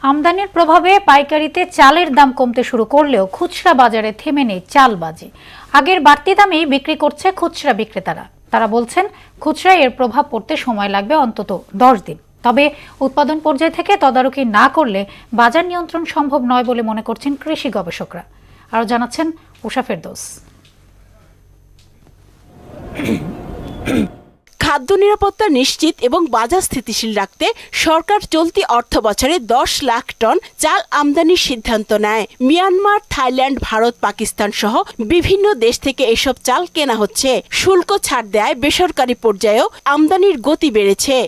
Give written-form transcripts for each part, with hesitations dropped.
আমদানির প্রভাবে পাইকারিতে চালের দাম কমতে শুরু করলেও খুচরা বাজারে থেমে নেই চালবাজি। আগের বাড়তি দামেই বিক্রি করছে খুচরা বিক্রেতারা। তারা বলছেন খুচরায় এর প্রভাব পড়তে সময় লাগবে অন্তত 10 দিন। তবে উৎপাদন পর্যায় থেকে তদারকি না করলে বাজার নিয়ন্ত্রণ সম্ভব নয় বলে মনে করছেন কৃষি গবেষকরা। আরও জানাচ্ছেন উষা ফেরদৌস। খাদ্য নিরাপত্তা নিশ্চিত এবং বাজার স্থিতিশীল রাখতে সরকার চলতি অর্থ বছরে 10 লাখ টন চাল আমদানির সিদ্ধান্ত নেয়। মিয়ানমার, থাইল্যান্ড, ভারত, পাকিস্তান সহ বিভিন্ন দেশ থেকে এসব চাল কেনা হচ্ছে। শুল্ক ছাড় দেয় বেসরকারি পর্যায়েও আমদানির গতি বেড়েছে।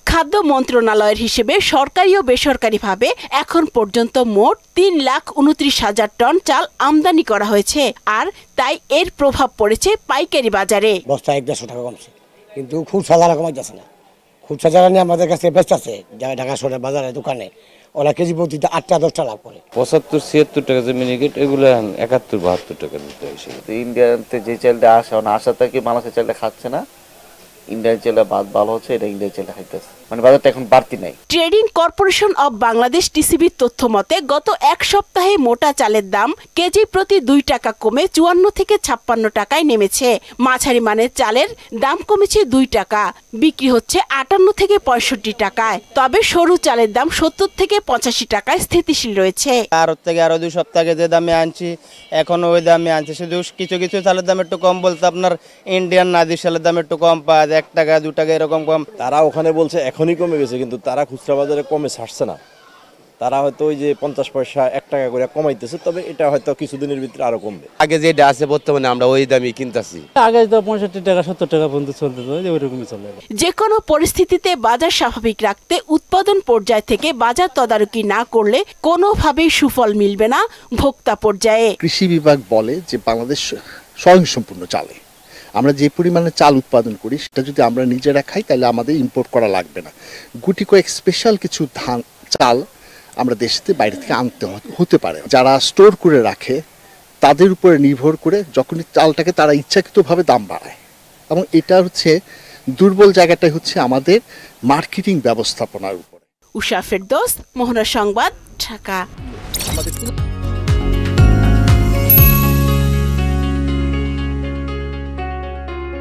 খাদ্য মন্ত্রণালয়ের হিসেবে সরকারি ও বেসরকারিভাবে এখন পর্যন্ত মোট 3,29,000 টন চাল আমদানি করা হয়েছে। আর তাই এর প্রভাব পড়েছে পাইকারি বাজারে। বস্তা 150 টাকা কমছে, কিন্তু খুচরা যারা কমাই যাচ্ছে না। খুচরা যারা নিয়ে আমাদের কাছে বেস্ট আছে, যারা ঢাকা শহরের বাজারে দোকানে ওরা কেজি প্রতিটা 8-10 লাভ করে। 75-76 টাকা যে মিনিকেট, এগুলো 71-72 টাকা দিতে হয়েছে। ইন্ডিয়াতে যে চালটা আসা থেকে বাংলাদেশের চালটা খাচ্ছে না, ইন্ডিয়ান চালটা ভালো হচ্ছে, এটা ইন্ডিয়ান চালটা খাইতেছে, মানে বাজারটা এখন বাড়তি নাই। ট্রেডিং কর্পোরেশন অব বাংলাদেশ টিসিবির তথ্য মতে গত এক সপ্তাহে মোটা চালের দাম কেজি প্রতি 2 টাকা কমে 54 থেকে 56 টাকায় নেমেছে। মাঝারি মানের চালের দাম কমেছে 2 টাকা, বিক্রি হচ্ছে 58 থেকে 65 টাকায়। তবে সরু চালের দাম 70 থেকে 85 টাকায় স্থিতিশীল রয়েছে। আরো 2 সপ্তাহ আগে যে দামে আনছি এখনো ওই দামে আনছি, শুধু কিছু কিছু চালের দাম একটু কম বলতে আপনার ইন্ডিয়ান নাদির চালের দাম একটু কম পাওয়া যায়, 1 টাকা 2 টাকা এরকম কম। তারা ওখানে বলছে এখনই কমে গেছে, কিন্তু তারা খুচরা বাজারে কমে ছাড়ছে না। তারা হয়তো ওই যে 50 পয়সা 1 টাকা করে কমাইতেছে, তবে এটা হয়তো কিছুদিনের ভিতরে আরো কমবে। আগে যেটা আছে বর্তমানে আমরা ওই দামই কিনতেছি। আগে তো 65 টাকা 70 টাকা পর্যন্ত চলতে ওইরকমই চলে। যে কোনো পরিস্থিতিতে বাজার স্বাভাবিক রাখতে উৎপাদন পর্যায় থেকে বাজার তদারকি না করলে কোনোভাবেই সুফল মিলবে না ভোক্তা পর্যায়ে। কৃষি বিভাগ বলে যে বাংলাদেশ স্বয়ংসম্পূর্ণ চালে। আমরা যে পরিমাণে চাল উৎপাদন করি সেটা যদি আমরা নিজেরা খাই তাহলে আমাদের ইম্পোর্ট করা লাগবে না। গুটি কয়েক স্পেশাল কিছু চাল আমরা দেশেতে বাইরে থেকে আনতে হতে পারে। যারা স্টোর করে রাখে তাদের উপরে নির্ভর করে যখনই চালটাকে তারা ইচ্ছাকৃতভাবে দাম বাড়ায়, এবং এটা হচ্ছে দুর্বল জায়গাটাই হচ্ছে আমাদের মার্কেটিং ব্যবস্থাপনার উপরে। উষা ফেরদৌস, মোহনা সংবাদ, ঢাকা।